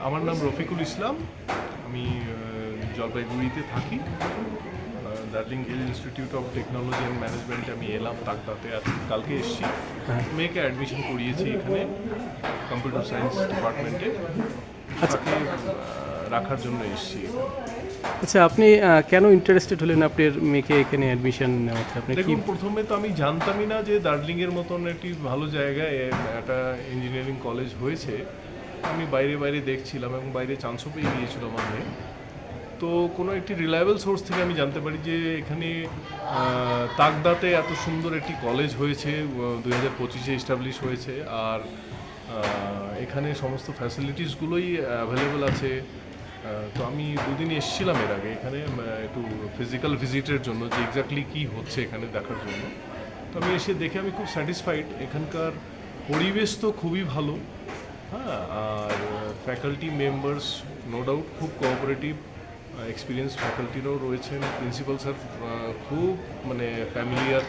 আমার নাম রফিকুল ইসলাম। আমি জলপাইগুড়িতে থাকি। Darjeeling hill institute of technology and ম্যানেজমেন্টে আমি এলাম তাকদাতে, আর কালকে এসেছি। মেয়েকে অ্যাডমিশন করিয়েছি এখানে কম্পিউটার সায়েন্স ডিপার্টমেন্টে। তাকে রাখার জন্য এসেছি। আচ্ছা, আপনি কেন ইন্টারেস্টেড হলেন আপনার মেয়েকে এখানে অ্যাডমিশন নেওয়াতে? আপনি কি দেখুন, প্রথমে তো আমি জানতামই না যে দার্জিলিংয়ের মতন একটি ভালো জায়গায় একটা ইঞ্জিনিয়ারিং কলেজ হয়েছে। আমি বাইরে দেখছিলাম এবং বাইরে চান্সও পেয়ে গিয়েছিল আমার মেয়ে। তো কোনো একটি রিলায়েবল সোর্স থেকে আমি জানতে পারি যে এখানে তাকদাতে এত সুন্দর একটি কলেজ হয়েছে, 2025-এ এস্টাবলিশ হয়েছে। আর এখানে সমস্ত ফ্যাসিলিটিসগুলোই অ্যাভেলেবেল আছে। তো আমি দুদিন এসেছিলাম এর আগে এখানে একটু ফিজিক্যাল ভিজিটের জন্য, যে এক্স্যাক্টলি কী হচ্ছে এখানে দেখার জন্য। তো আমি এসে দেখে আমি খুব স্যাটিসফাইড। এখানকার পরিবেশ তো খুবই ভালো, হ্যাঁ। আর ফ্যাকাল্টি মেম্বার্স নো ডাউট খুব কোঅপারেটিভ, এক্সপিরিয়েন্স ফ্যাকাল্টিরাও রয়েছেন। প্রিন্সিপাল স্যার খুব ফ্যামিলিয়ার